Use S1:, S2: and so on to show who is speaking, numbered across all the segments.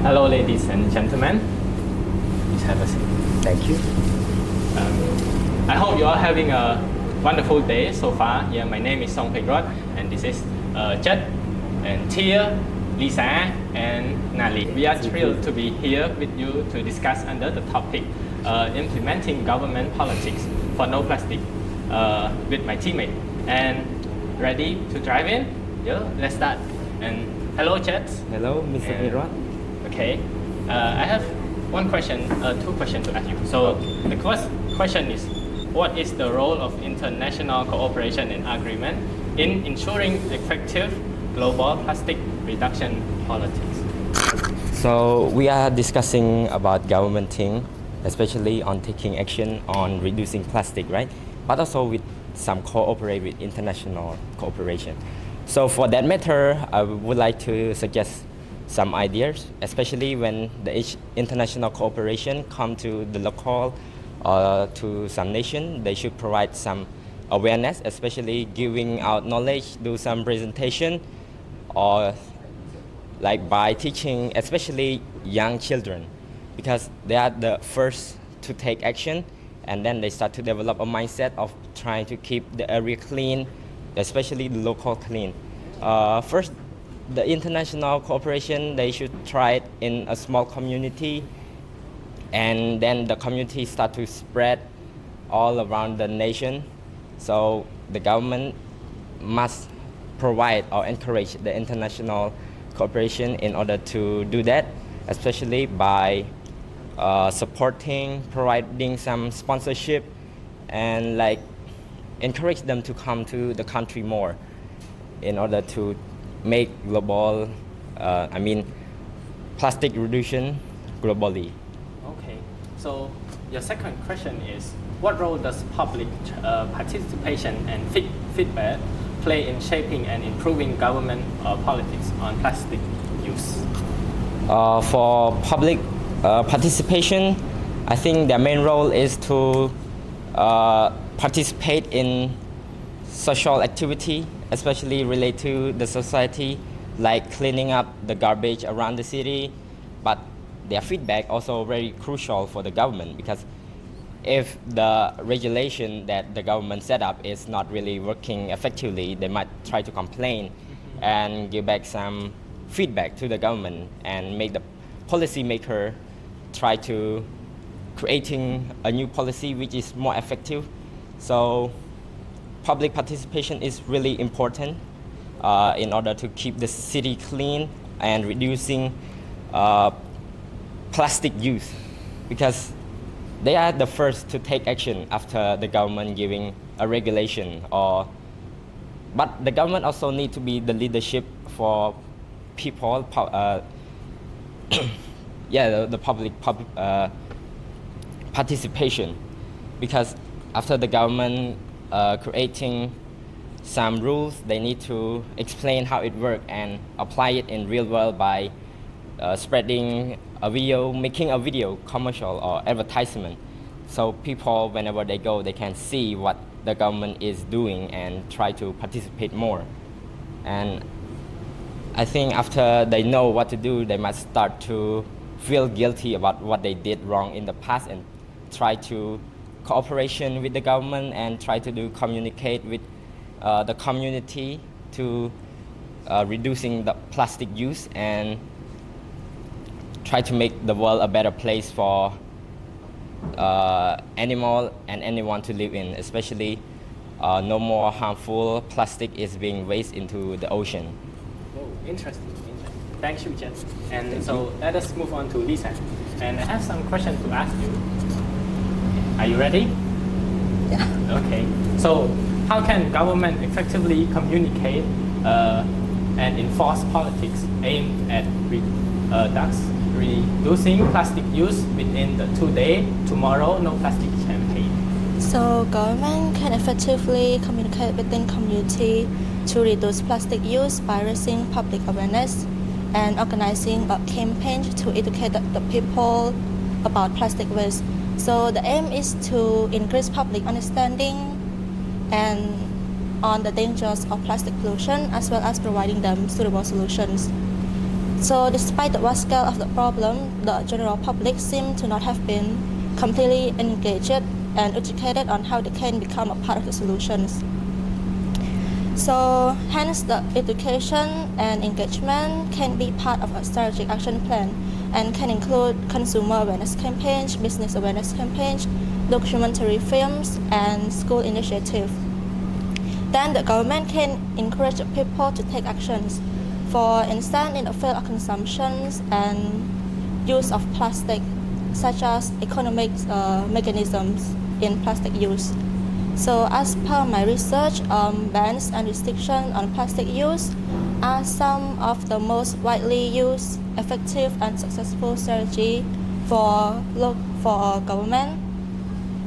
S1: Hello, ladies and gentlemen. Please have a seat.
S2: Thank you.
S1: I hope you are having a wonderful day so far. Yeah, my name is Song Pek Rod, and this is Jet, and Tia, Lisa, and Nali. We are thrilled to be here with you to discuss under the topic implementing government politics for no plastic with my teammate. And ready to drive in? Yeah, let's start. And hello, Jet.
S2: Hello, Mr. Pek.
S1: Okay, I have two questions to ask you. So the first question is, what is the role of international cooperation and agreement in ensuring effective global plastic reduction politics?
S2: So we are discussing about governmenting, especially on taking action on reducing plastic, right? But also with some cooperate with international cooperation. So for that matter, I would like to suggest some ideas, especially when the international cooperation come to the local or to some nation. They should provide some awareness, especially giving out knowledge, do some presentation, or like by teaching, especially young children, because they are the first to take action, and then they start to develop a mindset of trying to keep the area clean, especially the local clean. First, the international cooperation, they should try it in a small community, and then the community start to spread all around the nation. So the government must provide or encourage the international cooperation in order to do that, especially by supporting, providing some sponsorship, and like encourage them to come to the country more in order to make global, plastic reduction globally.
S1: Okay, so your second question is, what role does public participation and feedback play in shaping and improving government politics on plastic use?
S2: For public participation, I think their main role is to participate in social activity, especially related to the society, like cleaning up the garbage around the city. But their feedback also very crucial for the government, because if the regulation that the government set up is not really working effectively, they might try to complain and give back some feedback to the government and make the policymaker try to creating a new policy which is more effective. So public participation is really important in order to keep the city clean and reducing plastic use, because they are the first to take action after the government giving a regulation. But the government also need to be the leadership for people, the public participation, because after the government creating some rules, they need to explain how it works and apply it in real world by spreading a video, making a video commercial or advertisement, so people whenever they go, they can see what the government is doing and try to participate more. And I think after they know what to do, they must start to feel guilty about what they did wrong in the past and try to cooperation with the government and try to communicate with the community to reducing the plastic use and try to make the world a better place for animal and anyone to live in, especially no more harmful plastic is being wasted into the ocean.
S1: Oh, interesting. Thank you, Jen. And so let us move on to Lisa. And I have some questions to ask you. Are you ready?
S3: Yeah.
S1: Okay. So how can government effectively communicate and enforce politics aimed at reducing plastic use within the today, tomorrow, no plastic campaign?
S3: So government can effectively communicate within community to reduce plastic use by raising public awareness and organizing a campaign to educate the people about plastic waste. So the aim is to increase public understanding and on the dangers of plastic pollution, as well as providing them suitable solutions. So despite the vast scale of the problem, the general public seem to not have been completely engaged and educated on how they can become a part of the solutions. So hence the education and engagement can be part of a strategic action plan and can include consumer awareness campaigns, business awareness campaigns, documentary films, and school initiatives. Then the government can encourage people to take actions. For instance, in the field of consumption and use of plastic, such as economic mechanisms in plastic use. So as per my research, bans and restrictions on plastic use are some of the most widely used, effective and successful strategy for government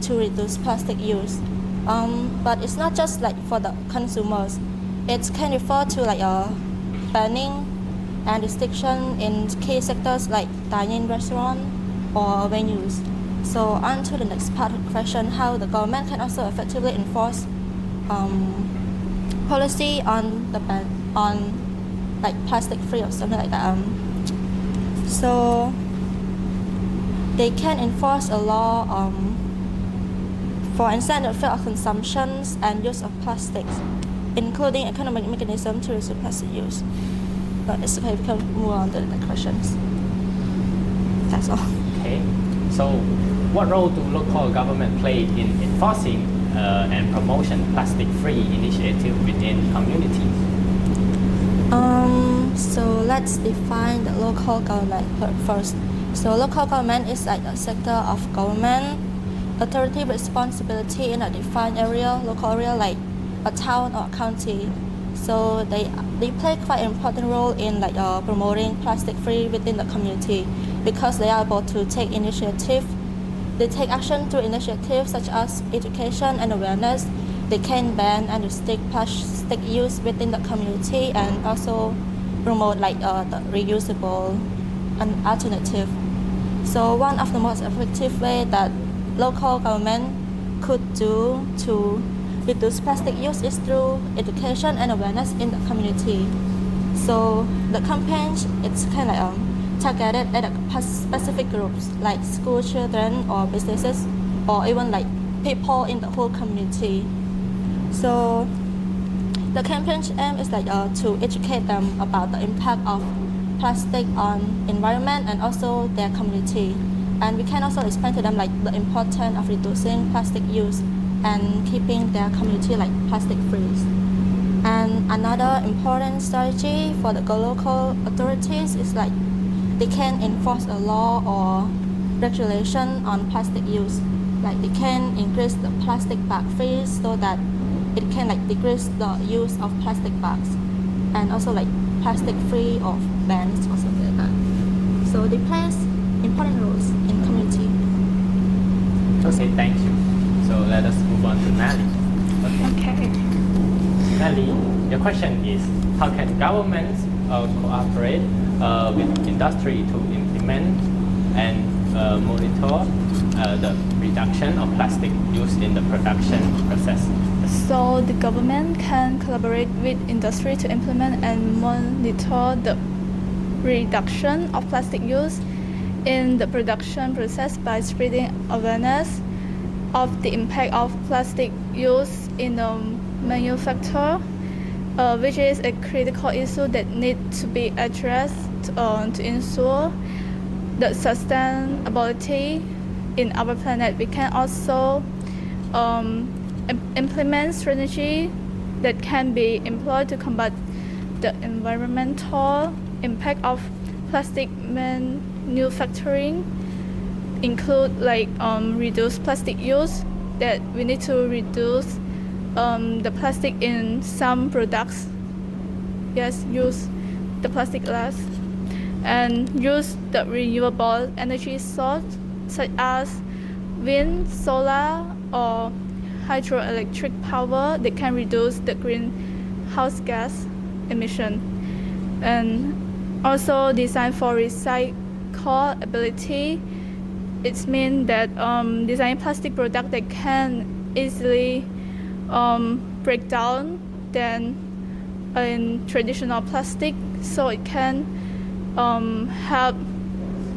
S3: to reduce plastic use. But it's not just like for the consumers. It can refer to like banning and restriction in key sectors like dining restaurant or venues. So on to the next part of the question, how the government can also effectively enforce policy on the ban on like plastic free or something like that. So they can enforce a law for instance the field of consumption and use of plastics, including economic mechanism to reduce plastic use. But it's okay, we can move on to the next questions. That's all.
S1: Okay, so what role do local government play in enforcing and promotion plastic-free initiative within communities?
S3: So let's define the local government first. So local government is like a sector of government authority responsibility in a defined area, local area like a town or a county. So they play quite an important role in like promoting plastic free within the community because they are able to take initiative. They take action through initiatives such as education and awareness. They can ban and restrict plastic use within the community and also promote like the reusable alternative. So one of the most effective way that local government could do to reduce plastic use is through education and awareness in the community. So the campaign, it's kind of targeted at specific groups like school children or businesses or even like people in the whole community. So the campaign's aim is like to educate them about the impact of plastic on environment and also their community. And we can also explain to them like the importance of reducing plastic use and keeping their community like plastic free. And another important strategy for the local authorities is like they can enforce a law or regulation on plastic use. Like they can increase the plastic bag fees so that it can like decrease the use of plastic bags and also like plastic free of bans or something like that. So they play important roles in community.
S1: Okay, thank you. So let us move on to Nally.
S4: Okay.
S1: Nally, your question is how can governments cooperate with industry to implement and monitor the reduction of plastic used in the production process?
S4: So the government can collaborate with industry to implement and monitor the reduction of plastic use in the production process by spreading awareness of the impact of plastic use in the manufacture, which is a critical issue that needs to be addressed to ensure the sustainability in our planet. We can also implement strategy that can be employed to combat the environmental impact of plastic manufacturing, include like reduce plastic use, that we need to reduce the plastic in some products. Yes, use the plastic less and use the renewable energy source such as wind, solar or hydroelectric power that can reduce the greenhouse gas emission, and also design for recyclability. It means that design plastic product that can easily break down than in traditional plastic, so it can help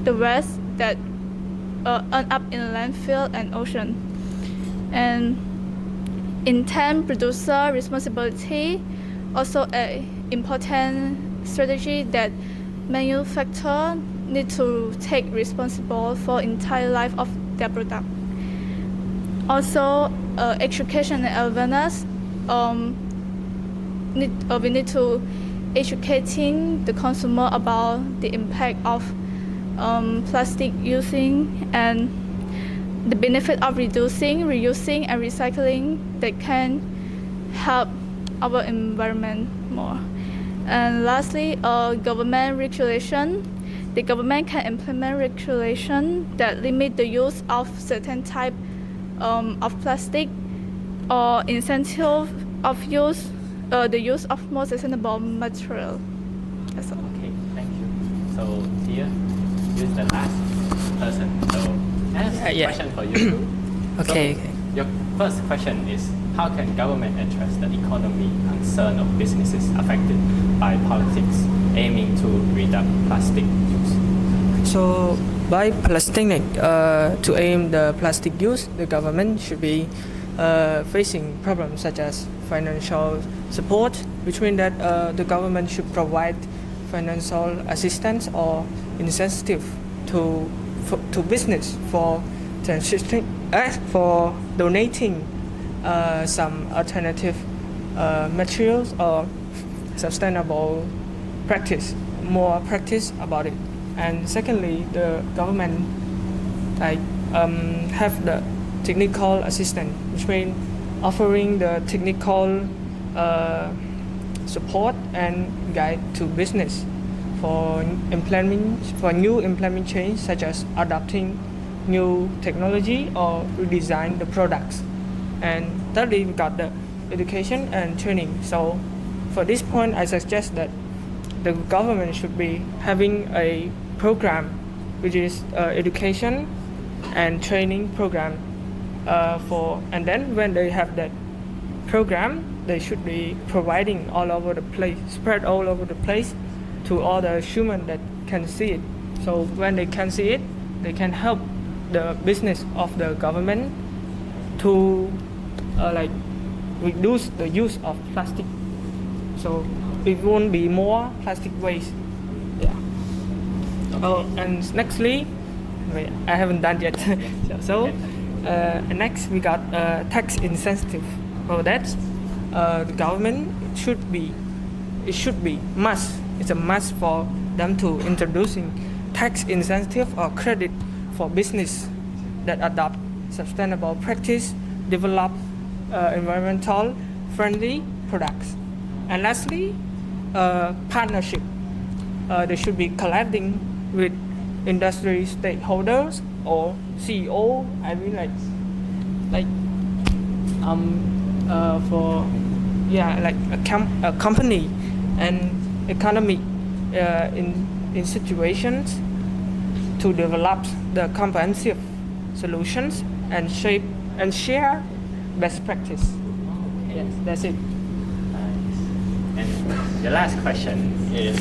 S4: the waste that end up in landfill and ocean. And intent producer responsibility also a important strategy that manufacturers need to take responsible for entire life of their product. Also, education and awareness. We need to educating the consumer about the impact of plastic using and the benefit of reducing, reusing, and recycling that can help our environment more. And lastly, government regulation. The government can implement regulation that limit the use of certain type of plastic or incentive of the use of more sustainable material. That's all.
S1: Okay, thank you. So here, use the last person. So I have a
S5: Yeah.
S1: question for you too.
S5: Okay,
S1: So
S5: okay.
S1: your first question is, how can government address the economy concern of businesses affected by politics aiming to reduce plastic use?
S5: So by plastic, to aim the plastic use, the government should be facing problems such as financial support. Between that, the government should provide financial assistance or incentive to business for transitioning, for donating some alternative materials or sustainable practice, more practice about it. And secondly, the government have the technical assistance, which means offering the technical support and guide to business for new implement change, such as adopting new technology or redesign the products. And thirdly, we got the education and training. So for this point, I suggest that the government should be having a program which is education and training program and then when they have that program, they should be providing all over the place, spread all over the place to all the humans that can see it. So when they can see it, they can help the business of the government to reduce the use of plastic. So it won't be more plastic waste. Yeah.
S1: Okay.
S5: Oh, and nextly, wait, I haven't done yet. Next we got tax incentive. For that, the government it should be must. It's a must for them to introducing tax incentive or credit for business that adopt sustainable practice, develop environmental friendly products. And lastly, partnership. They should be collabing with industry stakeholders or CEO. I mean a company and economy in situations to develop the comprehensive solutions and shape and share best practice. Yes, that's it.
S1: And the last question is,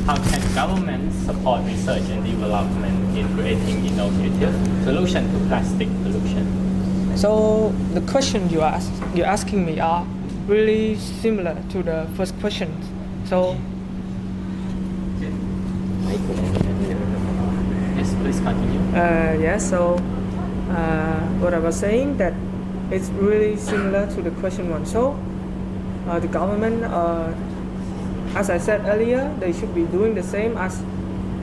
S1: how can government support research and development in creating innovative solutions to plastic pollution?
S5: So the question you're asking me are really similar to the first question. So
S1: Yes, please continue.
S5: So what I was saying that it's really similar to the question one. So the government, as I said earlier, they should be doing the same as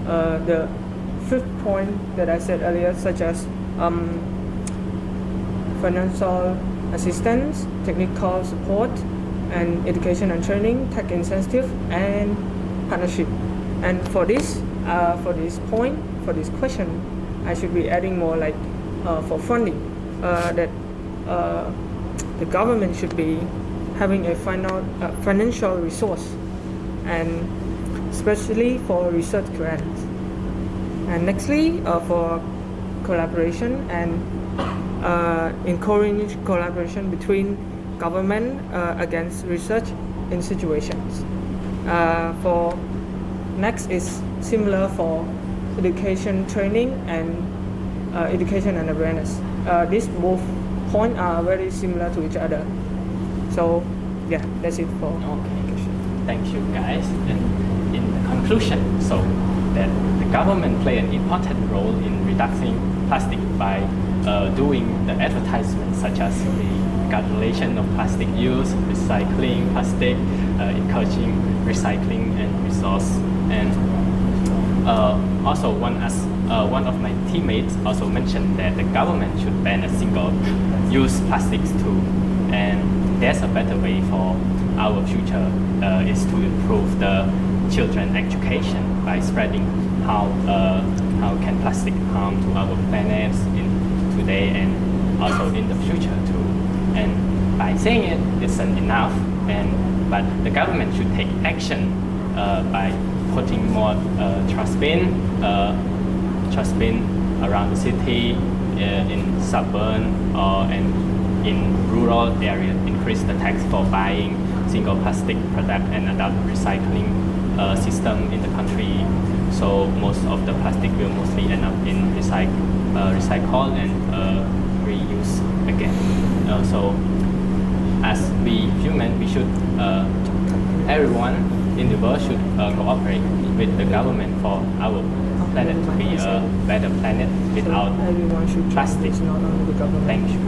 S5: the fifth point that I said earlier, such as financial assistance, technical support, and education and training, tech incentive, and partnership. And for this question, I should be adding more for funding, that the government should be having a financial resource, and especially for research grants. And nextly, for collaboration and encourage collaboration between government against research in situations. For Next is similar for education training and education and awareness. These both points are very similar to each other. So yeah, that's it for
S1: Okay, thank you guys. And in the conclusion, so that the government play an important role in reducing plastic by doing the advertisements such as the regulation of plastic use, recycling plastic, encouraging recycling and resource. And also one of my teammates also mentioned that the government should ban a single-use plastics too. And there's a better way for our future is to improve the children education by spreading how can plastic harm to our planet in today and also in the future too. And by saying it isn't enough, but the government should take action by putting more trash bin around the city, in suburban or in rural area. Increase the tax for buying single plastic product and adopt recycling system in the country. So most of the plastic will mostly end up in recycle and reuse again. So as we human, we should everyone in the world should cooperate with the government for our planet to be a better planet without
S5: everyone should try.
S1: plastic.
S5: It's not only the government.
S1: Thank you.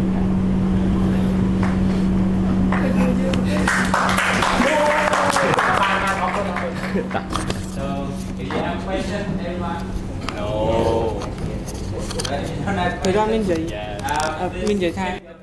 S1: So, if you have questions, everyone? No.
S5: Thời gian Minh Giấy,
S1: Yeah.
S5: Minh Giấy Thang.